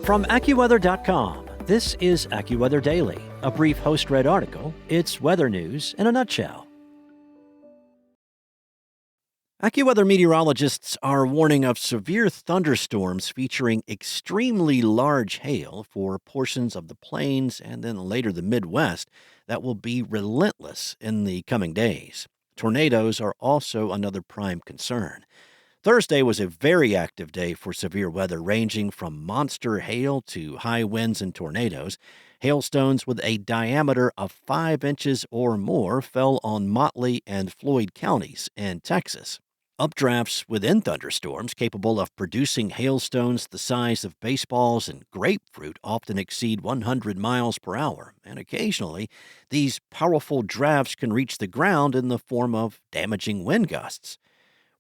From AccuWeather.com, this is AccuWeather Daily, a brief host-read article. It's weather news in a nutshell. AccuWeather meteorologists are warning of severe thunderstorms featuring extremely large hail for portions of the plains and then later the Midwest that will be relentless in the coming days. Tornadoes are also another prime concern. Thursday was a very active day for severe weather, ranging from monster hail to high winds and tornadoes. Hailstones with a diameter of 5 inches or more fell on Motley and Floyd counties in Texas. Updrafts within thunderstorms capable of producing hailstones the size of baseballs and grapefruit often exceed 100 miles per hour, and occasionally these powerful drafts can reach the ground in the form of damaging wind gusts.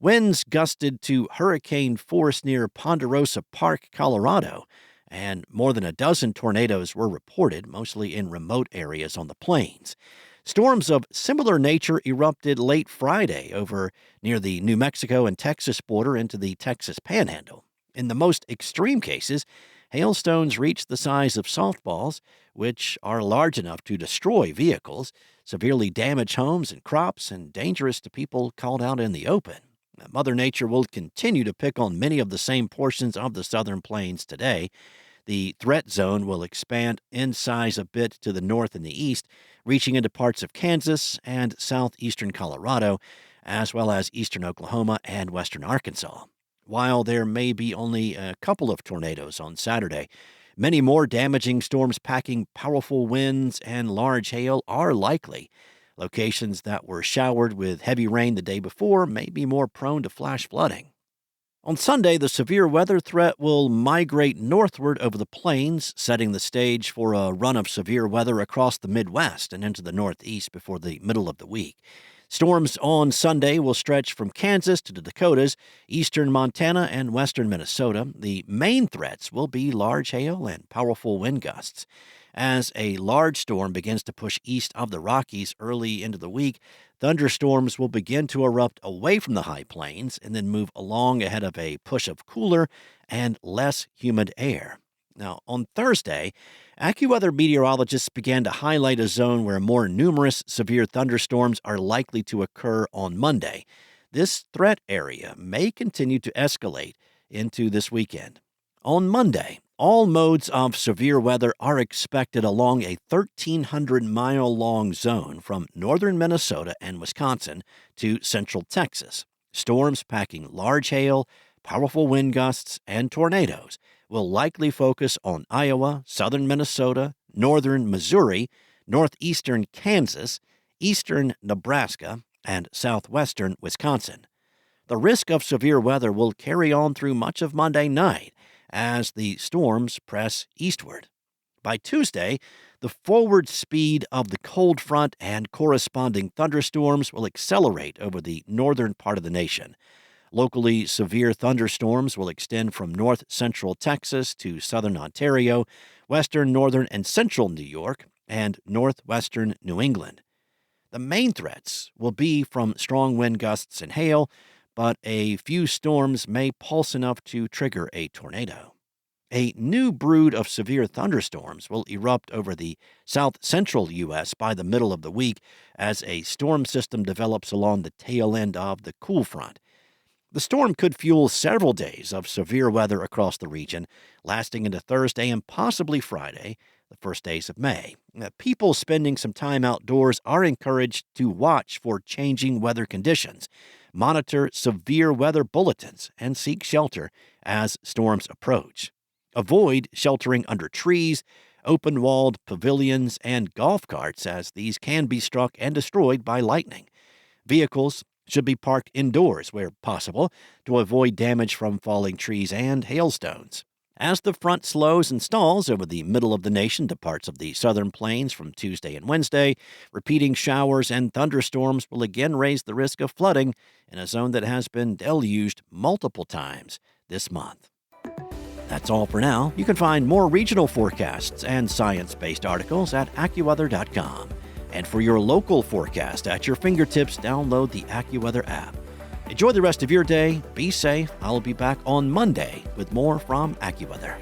Winds gusted to hurricane force near Ponderosa Park, Colorado, and more than a dozen tornadoes were reported, mostly in remote areas on the plains. Storms of similar nature erupted late Friday over near the New Mexico and Texas border into the Texas Panhandle. In the most extreme cases, hailstones reached the size of softballs, which are large enough to destroy vehicles, severely damage homes and crops, and dangerous to people caught out in the open. Mother Nature will continue to pick on many of the same portions of the southern plains today. The threat zone will expand in size a bit to the north and the east, reaching into parts of Kansas and southeastern Colorado, as well as eastern Oklahoma and western Arkansas. While there may be only a couple of tornadoes on Saturday, many more damaging storms packing powerful winds and large hail are likely. Locations that were showered with heavy rain the day before may be more prone to flash flooding. On Sunday, the severe weather threat will migrate northward over the plains, setting the stage for a run of severe weather across the Midwest and into the Northeast before the middle of the week. Storms on Sunday will stretch from Kansas to the Dakotas, eastern Montana, and western Minnesota. The main threats will be large hail and powerful wind gusts. As a large storm begins to push east of the Rockies early into the week, thunderstorms will begin to erupt away from the high plains and then move along ahead of a push of cooler and less humid air. Now, on Thursday, AccuWeather meteorologists began to highlight a zone where more numerous severe thunderstorms are likely to occur on Monday. This threat area may continue to escalate into this weekend. On Monday, all modes of severe weather are expected along a 1,300-mile-long zone from northern Minnesota and Wisconsin to central Texas. Storms packing large hail, powerful wind gusts, and tornadoes will likely focus on Iowa, southern Minnesota, northern Missouri, northeastern Kansas, eastern Nebraska, and southwestern Wisconsin. The risk of severe weather will carry on through much of Monday night as the storms press eastward. By Tuesday, the forward speed of the cold front and corresponding thunderstorms will accelerate over the northern part of the nation. Locally severe thunderstorms will extend from north-central Texas to southern Ontario, western, northern, and central New York, and northwestern New England. The main threats will be from strong wind gusts and hail, but a few storms may pulse enough to trigger a tornado. A new brood of severe thunderstorms will erupt over the south-central U.S. by the middle of the week as a storm system develops along the tail end of the cool front. The storm could fuel several days of severe weather across the region, lasting into Thursday and possibly Friday, the first days of May. People spending some time outdoors are encouraged to watch for changing weather conditions, monitor severe weather bulletins, and seek shelter as storms approach. Avoid sheltering under trees, open-walled pavilions, and golf carts, as these can be struck and destroyed by lightning. Vehicles should be parked indoors where possible to avoid damage from falling trees and hailstones. As the front slows and stalls over the middle of the nation to parts of the southern plains from Tuesday and Wednesday, repeating showers and thunderstorms will again raise the risk of flooding in a zone that has been deluged multiple times this month. That's all for now. You can find more regional forecasts and science-based articles at AccuWeather.com. And for your local forecast at your fingertips, download the AccuWeather app. Enjoy the rest of your day. Be safe. I'll be back on Monday with more from AccuWeather.